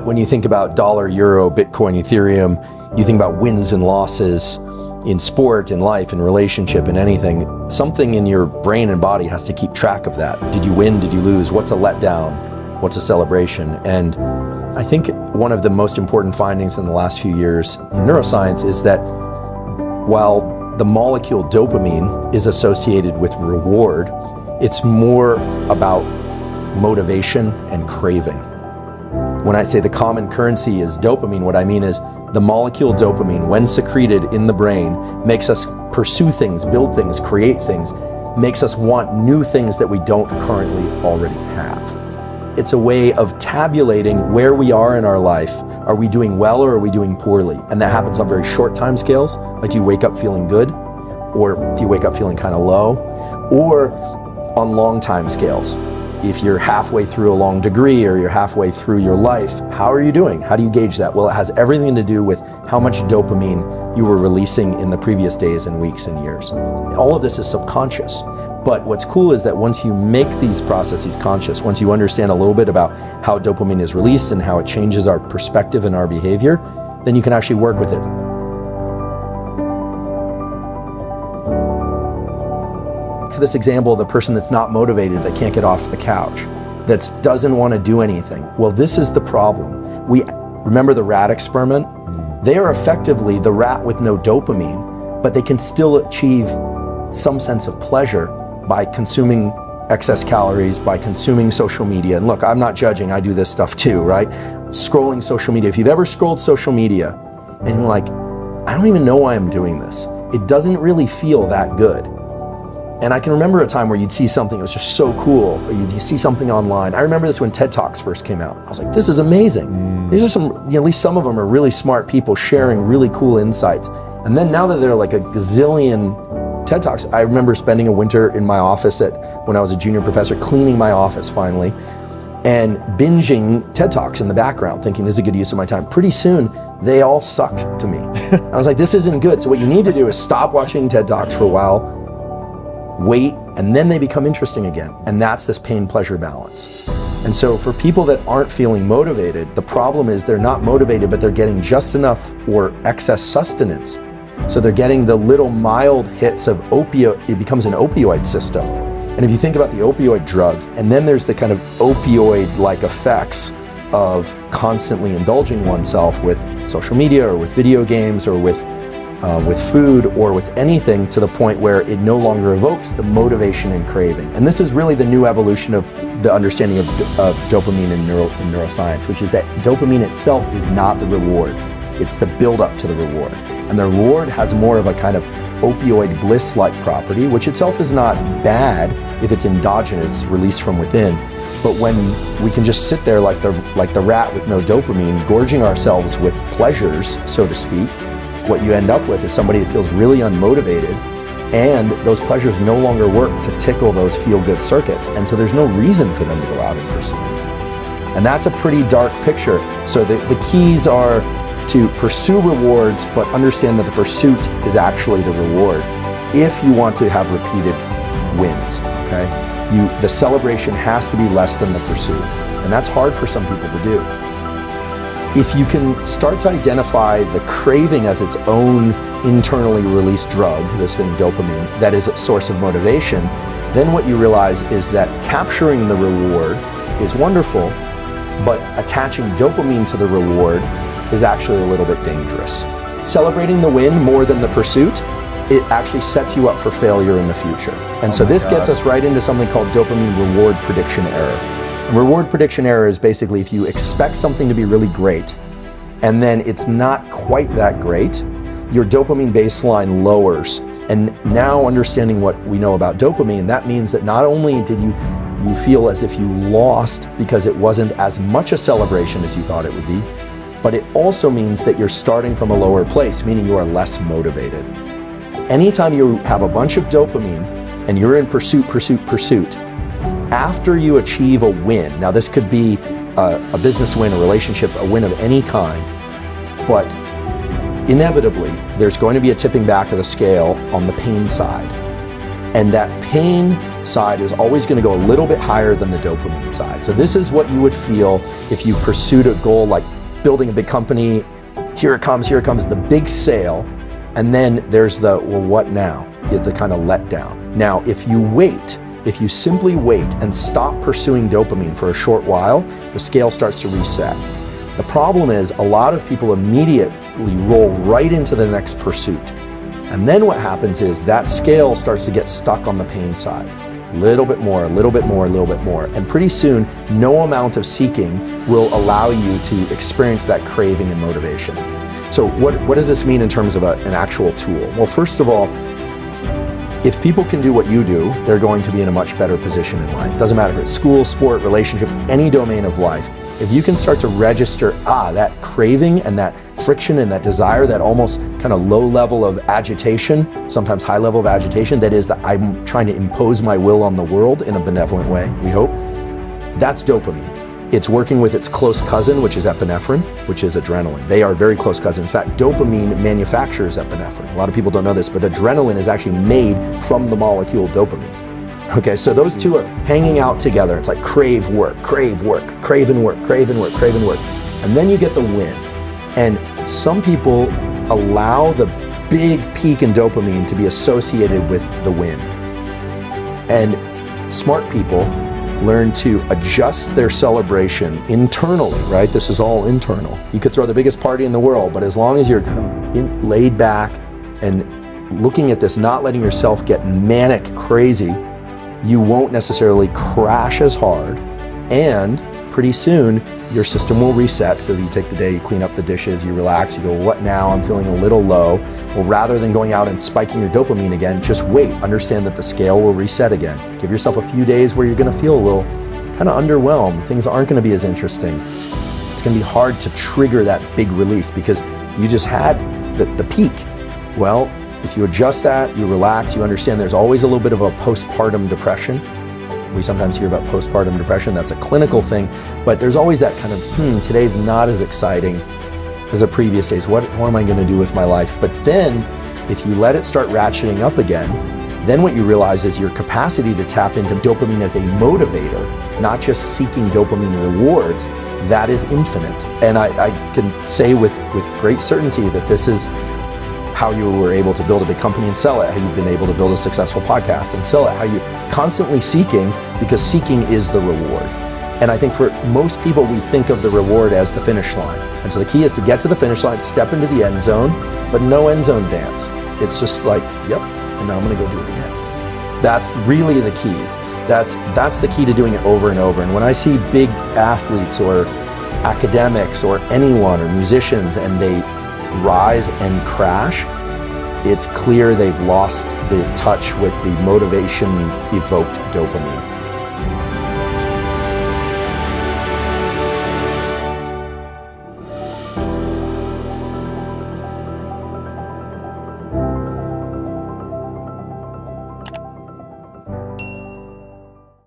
When you think about dollar, euro, Bitcoin, Ethereum, you think about wins and losses in sport, in life, in relationship, in anything. Something in your brain and body has to keep track of that. Did you win? Did you lose? What's a letdown? What's a celebration? And I think one of the most important findings in the last few years in neuroscience is that while the molecule dopamine is associated with reward, it's more about motivation and craving. When I say the common currency is dopamine, what I mean is the molecule dopamine, when secreted in the brain, makes us pursue things, build things, create things, makes us want new things that we don't currently already have. It's a way of tabulating where we are in our life. Are we doing well or are we doing poorly? And that happens on very short time scales. Like, do you wake up feeling good? Or do you wake up feeling kind of low? Or on long time scales. If you're halfway through a long degree or you're halfway through your life, how are you doing? How do you gauge that? Well, it has everything to do with how much dopamine you were releasing in the previous days and weeks and years. All of this is subconscious. But what's cool is that once you make these processes conscious, once you understand a little bit about how dopamine is released and how it changes our perspective and our behavior, then you can actually work with it. To this example, the person that's not motivated, that can't get off the couch, that doesn't want to do anything. Well, this is the problem. We remember the rat experiment? They are effectively the rat with no dopamine, but they can still achieve some sense of pleasure by consuming excess calories, by consuming social media. And look, I'm not judging, I do this stuff too, right? Scrolling social media. If you've ever scrolled social media and you're like, I don't even know why I'm doing this. It doesn't really feel that good. And I can remember a time where you'd see something that was just so cool, or you'd see something online. I remember this when TED Talks first came out. I was like, this is amazing. These are some, at least some of them are really smart people sharing really cool insights. And then now that there are like a gazillion TED Talks, I remember spending a winter in my office when I was a junior professor, cleaning my office finally, and binging TED Talks in the background, thinking this is a good use of my time. Pretty soon, they all sucked to me. I was like, this isn't good. So what you need to do is stop watching TED Talks for a while, wait, and then they become interesting again. And that's this pain-pleasure balance. And so for people that aren't feeling motivated, the problem is they're not motivated, but they're getting just enough or excess sustenance. So they're getting the little mild hits of opioid, it becomes an opioid system. And if you think about the opioid drugs, and then there's the kind of opioid-like effects of constantly indulging oneself with social media or with video games or with food or with anything, to the point where it no longer evokes the motivation and craving. And this is really the new evolution of the understanding of dopamine in neuroscience, which is that dopamine itself is not the reward. It's the build-up to the reward. And the reward has more of a kind of opioid bliss-like property, which itself is not bad if it's endogenous, released from within. But when we can just sit there like the rat with no dopamine, gorging ourselves with pleasures, so to speak, what you end up with is somebody that feels really unmotivated, and those pleasures no longer work to tickle those feel-good circuits. And so there's no reason for them to go out and pursue it. And that's a pretty dark picture. So the keys are to pursue rewards, but understand that the pursuit is actually the reward if you want to have repeated wins, okay? The celebration has to be less than the pursuit. And that's hard for some people to do. If you can start to identify the craving as its own internally released drug, this thing dopamine, that is a source of motivation, then what you realize is that capturing the reward is wonderful, but attaching dopamine to the reward is actually a little bit dangerous. Celebrating the win more than the pursuit, it actually sets you up for failure in the future. And so this gets us right into something called dopamine reward prediction error. Reward prediction error is basically if you expect something to be really great and then it's not quite that great, your dopamine baseline lowers. And now, understanding what we know about dopamine, that means that not only did you feel as if you lost because it wasn't as much a celebration as you thought it would be, but it also means that you're starting from a lower place, meaning you are less motivated. Anytime you have a bunch of dopamine and you're in pursuit, after you achieve a win, now this could be a business win, a relationship, a win of any kind, but inevitably there's going to be a tipping back of the scale on the pain side. And that pain side is always going to go a little bit higher than the dopamine side. So this is what you would feel if you pursued a goal like building a big company. Here it comes, the big sale. And then there's the, well, what now? The kind of letdown. Now, if you simply wait and stop pursuing dopamine for a short while, the scale starts to reset. The problem is a lot of people immediately roll right into the next pursuit. And then what happens is that scale starts to get stuck on the pain side. Little bit more. And pretty soon, no amount of seeking will allow you to experience that craving and motivation. So what does this mean in terms of an actual tool? Well, first of all, if people can do what you do, they're going to be in a much better position in life. Doesn't matter if it's school, sport, relationship, any domain of life. If you can start to register, that craving and that friction and that desire, that almost kind of low level of agitation, sometimes high level of agitation, that is that I'm trying to impose my will on the world in a benevolent way, we hope, that's dopamine. It's working with its close cousin, which is epinephrine, which is adrenaline. They are very close cousins. In fact, dopamine manufactures epinephrine. A lot of people don't know this, but adrenaline is actually made from the molecule dopamine. Okay, so those two are hanging out together. It's like crave and work, crave and work. And then you get the win. And some people allow the big peak in dopamine to be associated with the win. And smart people learn to adjust their celebration internally, right? This is all internal. You could throw the biggest party in the world, but as long as you're kind of laid back and looking at this, not letting yourself get manic crazy, you won't necessarily crash as hard, and pretty soon your system will reset. So you take the day, you clean up the dishes, you relax, you go, what now? I'm feeling a little low. Well, rather than going out and spiking your dopamine again, just wait. Understand that the scale will reset again. Give yourself a few days where you're gonna feel a little kind of underwhelmed. Things aren't gonna be as interesting. It's gonna be hard to trigger that big release because you just had the peak. Well, if you adjust that, you relax, you understand there's always a little bit of a postpartum depression. We sometimes hear about postpartum depression. That's a clinical thing, but there's always that kind of, today's not as exciting as the previous days. What am I gonna do with my life? But then, if you let it start ratcheting up again, then what you realize is your capacity to tap into dopamine as a motivator, not just seeking dopamine rewards, that is infinite. And I can say with great certainty that this is how you were able to build a big company and sell it, how you've been able to build a successful podcast and sell it, how you're constantly seeking, because seeking is the reward. And I think for most people, we think of the reward as the finish line. And so the key is to get to the finish line, step into the end zone, but no end zone dance. It's just like, yep, and now I'm gonna go do it again. That's really the key. That's the key to doing it over and over. And when I see big athletes or academics or anyone or musicians and they rise and crash, it's clear they've lost the touch with the motivation evoked dopamine.